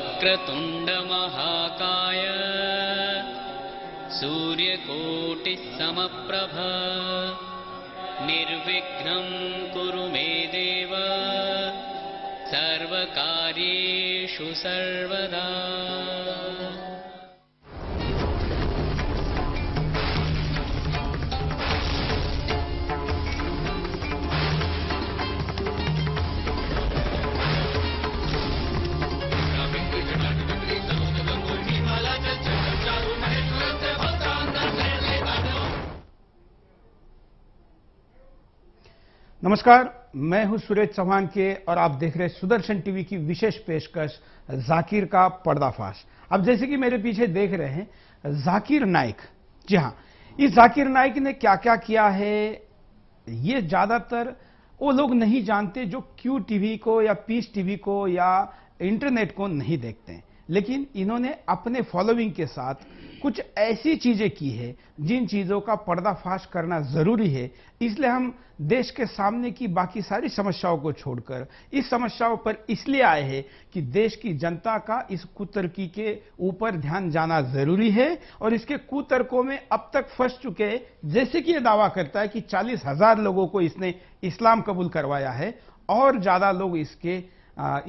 वक्रतुंड महाकाय सूर्यकोटिः समप्रभ निर्विघ्नं कुरु मे देव सर्वकार्येषु सर्वदा। नमस्कार, मैं हूं सुरेश चौहान के और आप देख रहे हैं सुदर्शन टीवी की विशेष पेशकश जाकिर का पर्दाफाश। अब जैसे कि मेरे पीछे देख रहे हैं जाकिर नाइक। जी हां, इस जाकिर नाइक ने क्या क्या किया है ये ज्यादातर वो लोग नहीं जानते जो क्यू टीवी को या पीस टीवी को या इंटरनेट को नहीं देखते हैं। लेकिन इन्होंने अपने फॉलोइंग के साथ कुछ ऐसी चीजें की है जिन चीजों का पर्दाफाश करना जरूरी है। इसलिए हम देश के सामने की बाकी सारी समस्याओं को छोड़कर इस समस्याओं पर इसलिए आए हैं कि देश की जनता का इस कुतर्की के ऊपर ध्यान जाना जरूरी है और इसके कुतर्कों में अब तक फंस चुके, जैसे कि यह दावा करता है कि 40,000 लोगों को इसने इस्लाम कबूल करवाया है और ज्यादा लोग इसके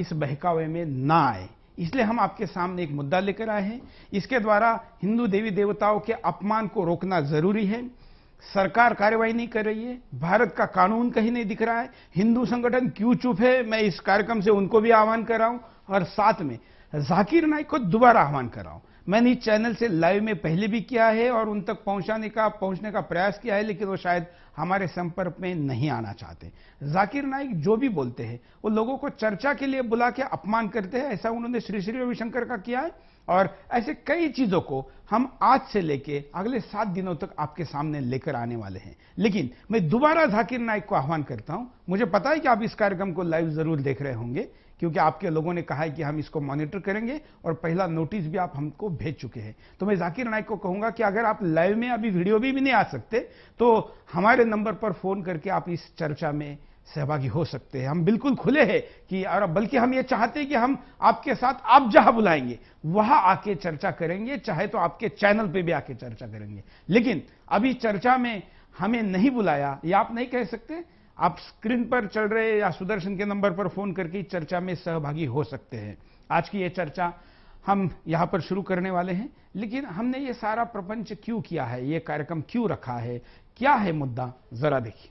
इस बहकावे में ना आए। इसलिए हम आपके सामने एक मुद्दा लेकर आए हैं। इसके द्वारा हिंदू देवी देवताओं के अपमान को रोकना जरूरी है। सरकार कार्रवाई नहीं कर रही है, भारत का कानून कहीं नहीं दिख रहा है, हिंदू संगठन क्यों चुप है। मैं इस कार्यक्रम से उनको भी आह्वान कर रहा हूं और साथ में जाकिर नाइक को दोबारा आह्वान कर रहा हूं। मैंने इस चैनल से लाइव में पहले भी किया है और उन तक पहुंचने का प्रयास किया है, लेकिन वो शायद हमारे संपर्क में नहीं आना चाहते। जाकिर नाइक जो भी बोलते हैं वो लोगों को चर्चा के लिए बुला के अपमान करते हैं। ऐसा उन्होंने श्री श्री रविशंकर का किया है और ऐसे कई चीजों को हम आज से लेके अगले 7 दिनों तक आपके सामने लेकर आने वाले हैं। लेकिन मैं दोबारा जाकिर नाइक को आह्वान करता हूं। मुझे पता है कि आप इस कार्यक्रम को लाइव जरूर देख रहे होंगे क्योंकि आपके लोगों ने कहा है कि हम इसको मॉनिटर करेंगे और पहला नोटिस भी आप हमको भेज चुके हैं। तो मैं जाकिर नाइक को कहूंगा कि अगर आप लाइव में अभी वीडियो भी नहीं आ सकते तो हमारे नंबर पर फोन करके आप इस चर्चा में सहभागी हो सकते हैं। हम बिल्कुल खुले हैं कि, और बल्कि हम ये चाहते हैं कि हम आपके साथ आप जहां बुलाएंगे वहां आके चर्चा करेंगे, चाहे तो आपके चैनल पे भी आके चर्चा करेंगे। लेकिन अभी चर्चा में हमें नहीं बुलाया या आप नहीं कह सकते। आप स्क्रीन पर चल रहे या सुदर्शन के नंबर पर फोन करके इस चर्चा में सहभागी हो सकते हैं। आज की ये चर्चा हम यहां पर शुरू करने वाले हैं, लेकिन हमने ये सारा प्रपंच क्यों किया है, ये कार्यक्रम क्यों रखा है, क्या है मुद्दा, जरा देखिए।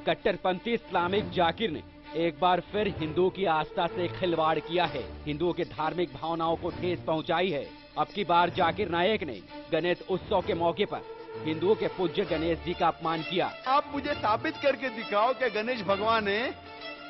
कट्टरपंथी इस्लामिक जाकिर ने एक बार फिर हिंदुओं की आस्था से खिलवाड़ किया है, हिंदुओं के धार्मिक भावनाओं को ठेस पहुंचाई है। अब की बार जाकिर नाइक ने गणेश उत्सव के मौके पर हिंदुओं के पूज्य गणेश जी का अपमान किया। आप मुझे साबित करके दिखाओ कि गणेश भगवान है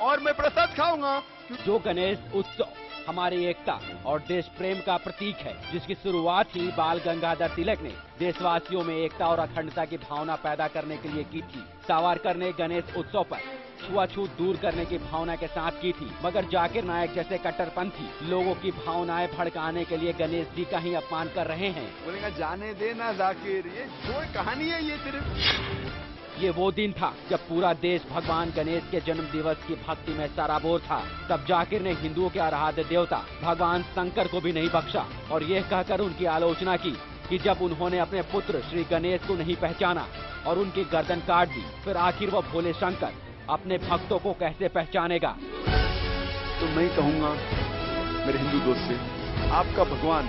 और मैं प्रसाद खाऊंगा। जो गणेश उत्सव हमारी एकता और देश प्रेम का प्रतीक है, जिसकी शुरुआत ही बाल गंगाधर तिलक ने देशवासियों में एकता और अखंडता की भावना पैदा करने के लिए की थी। सावरकर ने गणेश उत्सव पर छुआछूत दूर करने की भावना के साथ की थी, मगर जाकिर नाइक जैसे कट्टरपंथी लोगों की भावनाएं भड़काने के लिए गणेश जी का ही अपमान कर रहे हैं। बोलेगा जाने देना जाकिर, ये जो कहानी है ये सिर्फ। ये वो दिन था जब पूरा देश भगवान गणेश के जन्म दिवस की भक्ति में सराबोर था। तब जाकिर ने हिंदुओं के आराध्य देवता भगवान शंकर को भी नहीं बख्शा और यह कहकर उनकी आलोचना की कि जब उन्होंने अपने पुत्र श्री गणेश को नहीं पहचाना और उनकी गर्दन काट दी, फिर आखिर वो भोले शंकर अपने भक्तों को कैसे पहचानेगा। तो मैं कहूंगा मेरे हिंदू दोस्त से, आपका भगवान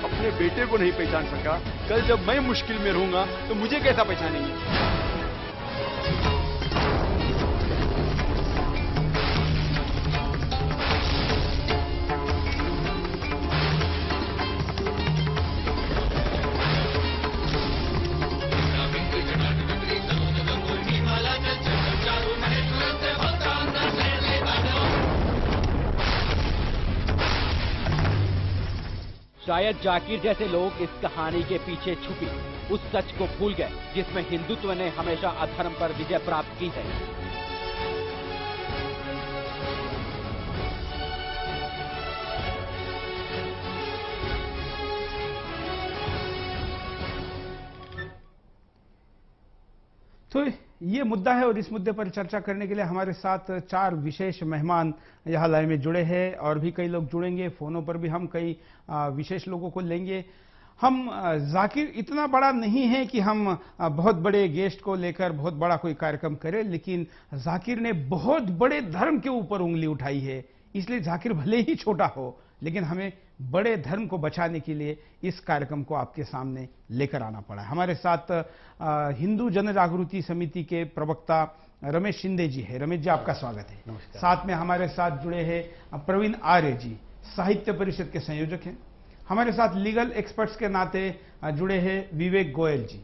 अपने बेटे को नहीं पहचान सका, कल जब मैं मुश्किल में रहूंगा तो मुझे कैसा पहचानेंगे। शायद जाकिर जैसे लोग इस कहानी के पीछे छुपी उस सच को भूल गए जिसमें हिंदुत्व ने हमेशा अधर्म पर विजय प्राप्त की है। तो ये मुद्दा है और इस मुद्दे पर चर्चा करने के लिए हमारे साथ 4 विशेष मेहमान यहाँ लाइन में जुड़े हैं और भी कई लोग जुड़ेंगे। फोनों पर भी हम कई विशेष लोगों को लेंगे। हम जाकिर इतना बड़ा नहीं है कि हम बहुत बड़े गेस्ट को लेकर बहुत बड़ा कोई कार्यक्रम करें, लेकिन जाकिर ने बहुत बड़े धर्म के ऊपर उंगली उठाई है। इसलिए जाकिर भले ही छोटा हो, लेकिन हमें बड़े धर्म को बचाने के लिए इस कार्यक्रम को आपके सामने लेकर आना पड़ा है। हमारे साथ हिंदू जन जागृति समिति के प्रवक्ता रमेश शिंदे जी है। रमेश जी, आपका स्वागत है। साथ में हमारे साथ जुड़े हैं प्रवीण आर्य जी, साहित्य परिषद के संयोजक हैं। हमारे साथ लीगल एक्सपर्ट्स के नाते जुड़े हैं विवेक गोयल जी,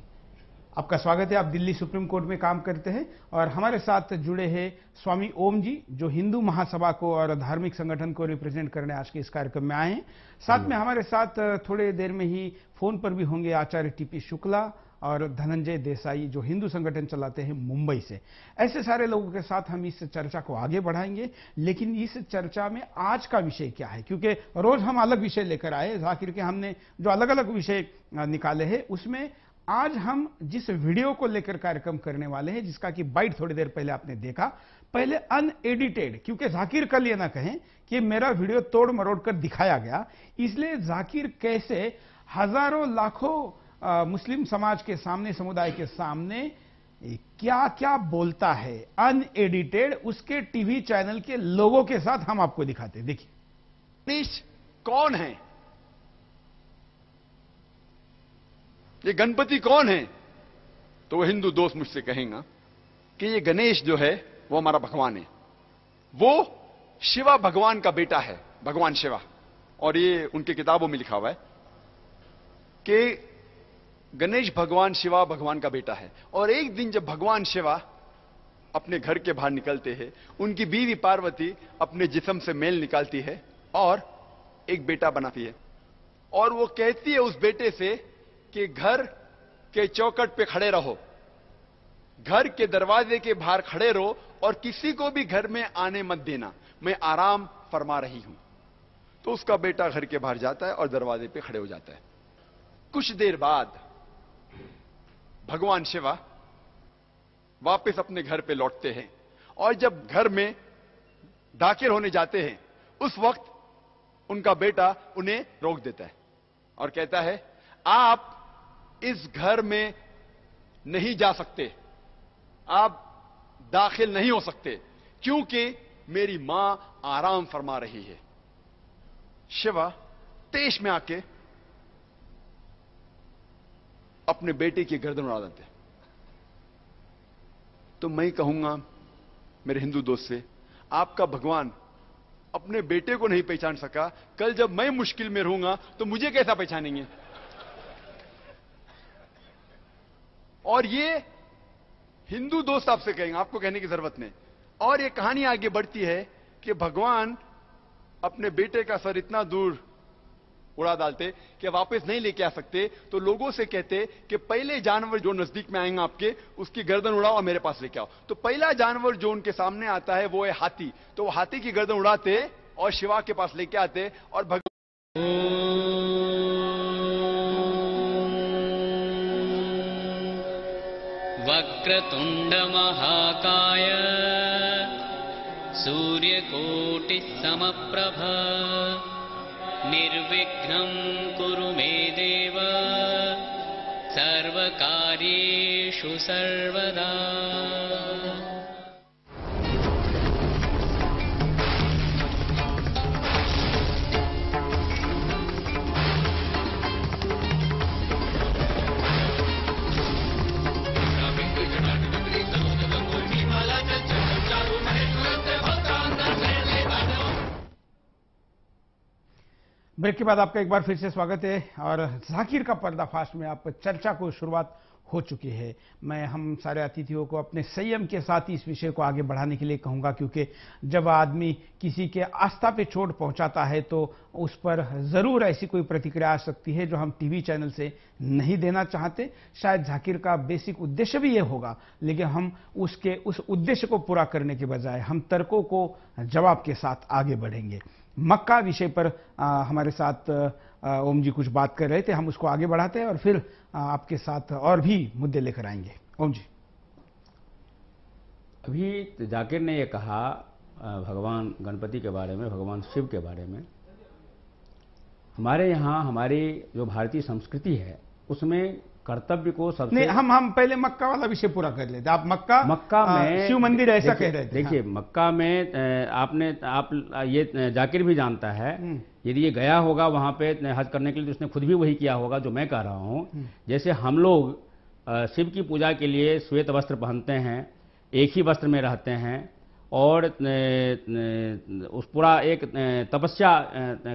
आपका स्वागत है। आप दिल्ली सुप्रीम कोर्ट में काम करते हैं। और हमारे साथ जुड़े हैं स्वामी ओम जी, जो हिंदू महासभा को और धार्मिक संगठन को रिप्रेजेंट करने आज के इस कार्यक्रम में आए हैं। साथ में हमारे साथ थोड़े देर में ही फोन पर भी होंगे आचार्य टीपी शुक्ला और धनंजय देसाई, जो हिंदू संगठन चलाते हैं मुंबई से। ऐसे सारे लोगों के साथ हम इस चर्चा को आगे बढ़ाएंगे। लेकिन इस चर्चा में आज का विषय क्या है, क्योंकि रोज हम अलग विषय लेकर आए, जाकिर के हमने जो अलग अलग विषय निकाले हैं, उसमें आज हम जिस वीडियो को लेकर कार्यक्रम करने वाले हैं, जिसका कि बाइट थोड़ी देर पहले आपने देखा, पहले अनएडिटेड, क्योंकि जाकिर कल ये ना कहें कि मेरा वीडियो तोड़ मरोड़ कर दिखाया गया, इसलिए जाकिर कैसे हजारों लाखों मुस्लिम समाज के सामने, समुदाय के सामने क्या क्या बोलता है अनएडिटेड, उसके टीवी चैनल के लोगों के साथ हम आपको दिखाते हैं। देखिए, गणेश कौन है? ये गणपति कौन है? तो वो हिंदू दोस्त मुझसे कहेगा कि ये गणेश जो है वो हमारा भगवान है, वो शिवा भगवान का बेटा है, भगवान शिवा। और ये उनकी किताबों में लिखा हुआ है कि गणेश भगवान शिवा भगवान का बेटा है। और एक दिन जब भगवान शिवा अपने घर के बाहर निकलते हैं, उनकी बीवी पार्वती अपने जिस्म से मेल निकालती है और एक बेटा बनाती है। और वो कहती है उस बेटे से कि घर के चौखट पे खड़े रहो, घर के दरवाजे के बाहर खड़े रहो और किसी को भी घर में आने मत देना, मैं आराम फरमा रही हूं। तो उसका बेटा घर के बाहर जाता है और दरवाजे पे खड़े हो जाता है। कुछ देर बाद भगवान शिवा वापस अपने घर पे लौटते हैं और जब घर में दाखिल होने जाते हैं, उस वक्त उनका बेटा उन्हें रोक देता है और कहता है, आप इस घर में नहीं जा सकते, आप दाखिल नहीं हो सकते, क्योंकि मेरी मां आराम फरमा रही है। शिवा तेज में आके अपने बेटे की गर्दन उड़ा देते। तो मैं कहूंगा मेरे हिंदू दोस्त से, आपका भगवान अपने बेटे को नहीं पहचान सका, कल जब मैं मुश्किल में रहूंगा तो मुझे कैसा पहचानेंगे? और ये हिंदू दोस्त आपसे कहेंगे, आपको कहने की जरूरत नहीं। और ये कहानी आगे बढ़ती है कि भगवान अपने बेटे का सर इतना दूर उड़ा डालते कि वापस नहीं लेके आ सकते, तो लोगों से कहते कि पहले जानवर जो नजदीक में आएंगे आपके, उसकी गर्दन उड़ाओ और मेरे पास लेके आओ। तो पहला जानवर जो उनके सामने आता है वो है हाथी। तो वो हाथी की गर्दन उड़ाते और शिवा के पास लेके आते और वक्रतुंड महाकाय सूर्यकोटिः समप्रभ निर्विघ्नं कुरु मे देव सर्वकार्येषु सर्वदा। ब्रेक के बाद आपका एक बार फिर से स्वागत है। और जाकिर का पर्दाफाश में आप चर्चा को शुरुआत हो चुकी है। मैं हम सारे अतिथियों को अपने संयम के साथ इस विषय को आगे बढ़ाने के लिए कहूंगा, क्योंकि जब आदमी किसी के आस्था पे चोट पहुंचाता है तो उस पर जरूर ऐसी कोई प्रतिक्रिया आ सकती है जो हम टीवी चैनल से नहीं देना चाहते। शायद जाकिर का बेसिक उद्देश्य भी ये होगा, लेकिन हम उस उद्देश्य को पूरा करने के बजाय हम तर्कों को जवाब के साथ आगे बढ़ेंगे। मक्का विषय पर हमारे साथ ओम जी कुछ बात कर रहे थे, हम उसको आगे बढ़ाते हैं और फिर आपके साथ और भी मुद्दे लेकर आएंगे। ओम जी। अभी जाकिर ने ये कहा भगवान गणपति के बारे में, भगवान शिव के बारे में। हमारे यहाँ हमारी जो भारतीय संस्कृति है उसमें कर्तव्य को सबसे नहीं, हम पहले मक्का वाला विषय पूरा कर लेते। आप मक्का में शिव मंदिर ऐसा कह रहे थे। देखिए, मक्का में आप ये जाकिर भी जानता है, यदि ये गया होगा वहां पे हज करने के लिए तो उसने खुद भी वही किया होगा जो मैं कह रहा हूं। जैसे हम लोग शिव की पूजा के लिए श्वेत वस्त्र पहनते हैं, एक ही वस्त्र में रहते हैं और उस पूरा एक तपस्या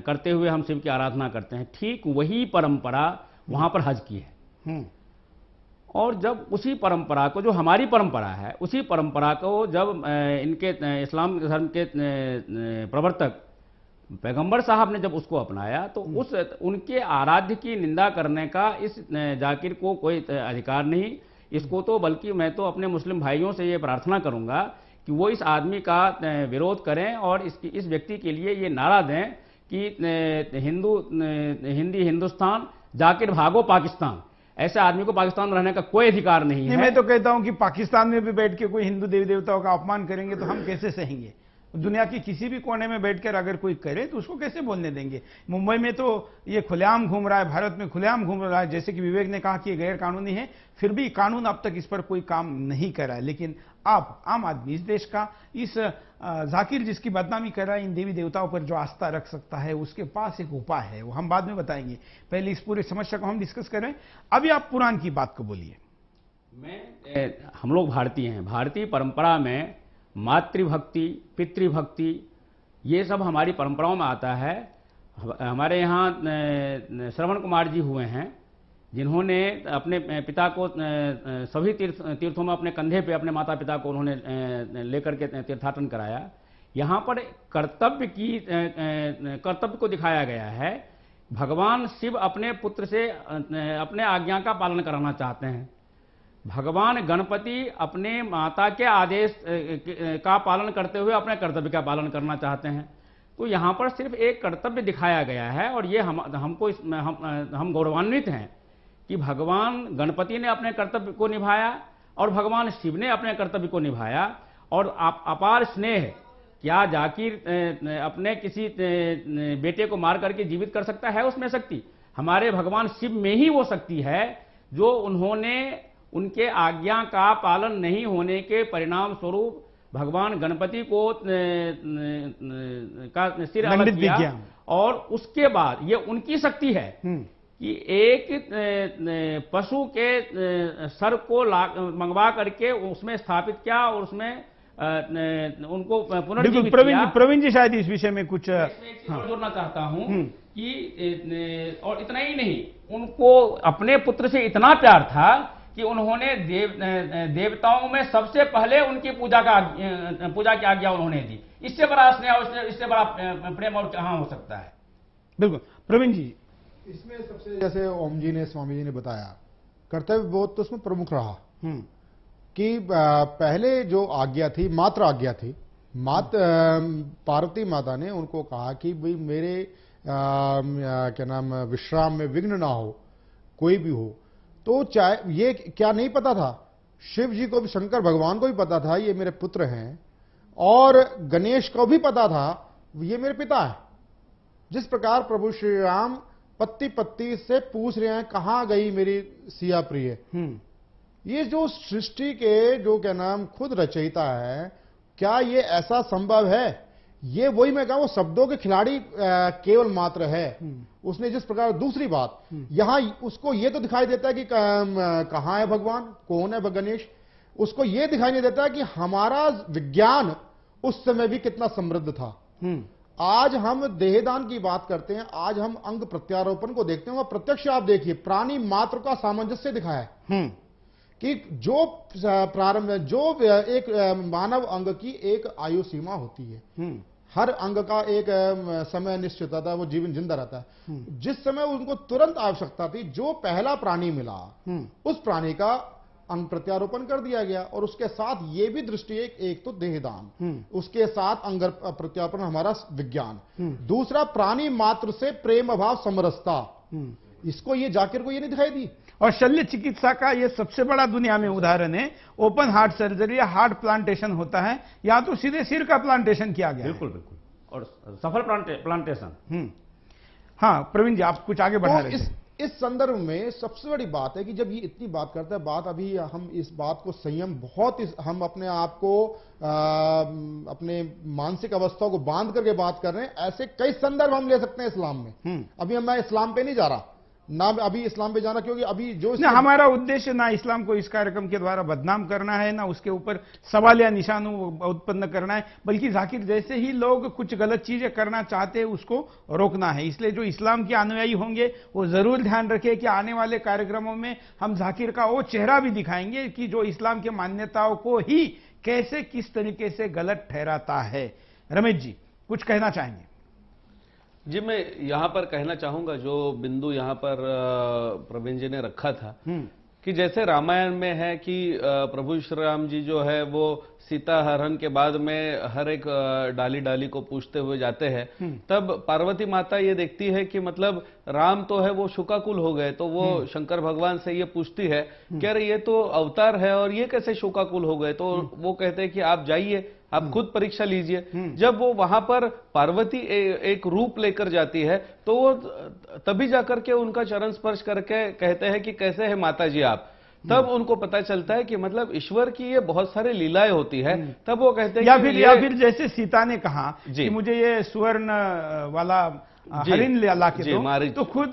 करते हुए हम शिव की आराधना करते हैं, ठीक वही परंपरा वहां पर हज की है। और जब उसी परंपरा को, जो हमारी परंपरा है, उसी परंपरा को जब इनके इस्लाम धर्म के प्रवर्तक पैगंबर साहब ने जब उसको अपनाया तो उस उनके आराध्य की निंदा करने का इस जाकिर को कोई अधिकार नहीं। इसको तो बल्कि मैं तो अपने मुस्लिम भाइयों से ये प्रार्थना करूंगा कि वो इस आदमी का विरोध करें और इस व्यक्ति के लिए ये नारा दें कि हिंदी हिंदुस्तान, जाकिर भागो पाकिस्तान। ऐसे आदमी को पाकिस्तान में रहने का कोई अधिकार नहीं है। मैं तो कहता हूं कि पाकिस्तान में भी बैठ के कोई हिंदू देवी देवताओं का अपमान करेंगे तो हम कैसे सहेंगे? दुनिया की किसी भी कोने में बैठकर अगर कोई करे तो उसको कैसे बोलने देंगे? मुंबई में तो ये खुलेआम घूम रहा है, भारत में खुलेआम घूम रहा है। जैसे कि विवेक ने कहा कि ये गैर कानूनी है, फिर भी कानून अब तक इस पर कोई काम नहीं कर रहा है। लेकिन आप आम आदमी, इस देश का, इस जाकिर जिसकी बदनामी कर रहा है, इन देवी देवताओं पर जो आस्था रख सकता है, उसके पास एक उपाय है, वो हम बाद में बताएंगे। पहले इस पूरी समस्या को हम डिस्कस करें। अभी आप पुराण की बात को बोलिए। हम लोग भारतीय हैं, भारतीय परंपरा में मातृभक्ति, पितृभक्ति, ये सब हमारी परंपराओं में आता है। हमारे यहाँ श्रवण कुमार जी हुए हैं जिन्होंने अपने पिता को सभी तीर्थों में अपने कंधे पे अपने माता पिता को उन्होंने लेकर के तीर्थाटन कराया। यहाँ पर कर्तव्य को दिखाया गया है। भगवान शिव अपने पुत्र से अपने आज्ञा का पालन कराना चाहते हैं। भगवान गणपति अपने माता के आदेश का पालन करते हुए अपने कर्तव्य का पालन करना चाहते हैं। तो यहाँ पर सिर्फ एक कर्तव्य दिखाया गया है और ये हम गौरवान्वित हैं कि भगवान गणपति ने अपने कर्तव्य को निभाया और भगवान शिव ने अपने कर्तव्य को निभाया। और अपार स्नेह, क्या जाकिर अपने किसी बेटे को मार करके जीवित कर सकता है? उसमें शक्ति हमारे भगवान शिव में ही वो शक्ति है जो उन्होंने उनके आज्ञा का पालन नहीं होने के परिणाम स्वरूप भगवान गणपति को का सिर अलग किया। और उसके बाद ये उनकी शक्ति है कि एक पशु के सर को मंगवा करके उसमें स्थापित किया और उसमें उनको पुनर्जीवित किया। प्रवीण जी शायद इस विषय में कुछ जोड़ना चाहता हूं कि और इतना ही नहीं, उनको अपने पुत्र से इतना प्यार था कि उन्होंने देवताओं में सबसे पहले उनकी पूजा की आज्ञा उन्होंने दी। इससे बड़ा स्नेह, इससे बड़ा प्रेम और कहां हो सकता है? बिल्कुल प्रवीण जी, इसमें सबसे, जैसे ओम जी ने, स्वामी जी ने बताया, कर्तव्य बोध तो उसमें प्रमुख रहा कि पहले जो आज्ञा थी, मात्र आज्ञा थी, पार्वती माता ने उनको कहा कि भाई मेरे क्या नाम, विश्राम में विघ्न ना हो, कोई भी हो। तो चाहे ये क्या नहीं पता था, शिव जी को भी, शंकर भगवान को भी पता था ये मेरे पुत्र हैं, और गणेश को भी पता था ये मेरे पिता है। जिस प्रकार प्रभु श्री राम पत्ती पत्ती से पूछ रहे हैं कहां गई मेरी सिया प्रिय, ये जो सृष्टि के जो क्या नाम खुद रचयिता है, क्या ये ऐसा संभव है? ये वही मैं कहूं, वो शब्दों के खिलाड़ी केवल मात्र है। उसने जिस प्रकार, दूसरी बात, यहां उसको ये तो दिखाई देता है कि कहां है भगवान, कौन है गणेश, उसको ये दिखाई नहीं देता कि हमारा विज्ञान उस समय भी कितना समृद्ध था। आज हम देहदान की बात करते हैं, आज हम अंग प्रत्यारोपण को देखते हैं, वह प्रत्यक्ष आप देखिए प्राणी मात्र का सामंजस्य दिखाया है कि जो प्रारंभ, जो एक मानव अंग की एक आयु सीमा होती है, हर अंग का एक समय निश्चित होता है, वो जीवन जिंदा रहता है। जिस समय उनको तुरंत आवश्यकता थी, जो पहला प्राणी मिला उस प्राणी का अंग प्रत्यारोपण कर दिया गया। और उसके साथ ये भी दृष्टि एक तो देहदान, उसके साथ अंग प्रत्यारोपण हमारा विज्ञान, दूसरा प्राणी मात्र से प्रेम अभाव समरसता। इसको ये जाकिर को ये नहीं दिखाई दी। और शल्य चिकित्सा का ये सबसे बड़ा दुनिया में उदाहरण है। ओपन हार्ट सर्जरी या हार्ट प्लांटेशन होता है, या तो सीधे सिर का प्लांटेशन किया गया है। बिल्कुल बिल्कुल, और सफल प्लांटेशन। हाँ प्रवीण जी, आप कुछ आगे बढ़ा रहे थे। इस संदर्भ में सबसे बड़ी बात है कि जब ये इतनी बात करता है, बात अभी हम इस बात को संयम हम अपने आप को अपने मानसिक अवस्थाओं को बांध करके बात कर रहे हैं। ऐसे कई संदर्भ हम ले सकते हैं इस्लाम में। अभी मैं इस्लाम पे नहीं जा रहा, ना अभी इस्लाम पे जाना, क्योंकि अभी जो ना हमारा उद्देश्य ना इस्लाम को इस कार्यक्रम के द्वारा बदनाम करना है, ना उसके ऊपर सवाल या निशान उत्पन्न करना है, बल्कि जाकिर जैसे ही लोग कुछ गलत चीजें करना चाहते हैं उसको रोकना है। इसलिए जो इस्लाम के अनुयायी होंगे वो जरूर ध्यान रखें कि आने वाले कार्यक्रमों में हम जाकिर का वो चेहरा भी दिखाएंगे कि जो इस्लाम की मान्यताओं को ही कैसे किस तरीके से गलत ठहराता है। रमेश जी कुछ कहना चाहेंगे? जी, मैं यहां पर कहना चाहूंगा, जो बिंदु यहां पर प्रवीण जी ने रखा था कि जैसे रामायण में है कि प्रभु श्री राम जी जो है वो सीता हरण के बाद में हर एक डाली डाली को पूछते हुए जाते हैं, तब पार्वती माता ये देखती है कि मतलब राम तो है वो शोकाकुल हो गए, तो वो शंकर भगवान से ये पूछती है कि अरे ये तो अवतार है और ये कैसे शोकाकुल हो गए। तो वो कहते हैं कि आप जाइए, आप खुद परीक्षा लीजिए। जब वो वहां पर पार्वती एक रूप लेकर जाती है तो वो तभी जाकर के उनका चरण स्पर्श करके कहते हैं कि कैसे है माता जी आप। तब उनको पता चलता है कि मतलब ईश्वर की ये बहुत सारी लीलाएं होती है। तब वो कहते हैं या फिर जैसे सीता ने कहा कि मुझे ये सुवर्ण वाला हरिण ला के दो, तो खुद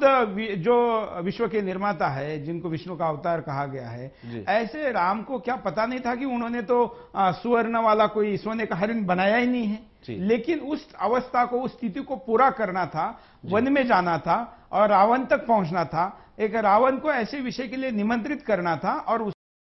जो विश्व के निर्माता है, जिनको विष्णु का अवतार कहा गया है, ऐसे राम को क्या पता नहीं था कि उन्होंने तो सुवर्ण वाला कोई सोने का हरिण बनाया ही नहीं है, लेकिन उस अवस्था को, उस स्थिति को पूरा करना था, वन में जाना था और रावण तक पहुंचना था, एक रावण को ऐसे विषय के लिए निमंत्रित करना था और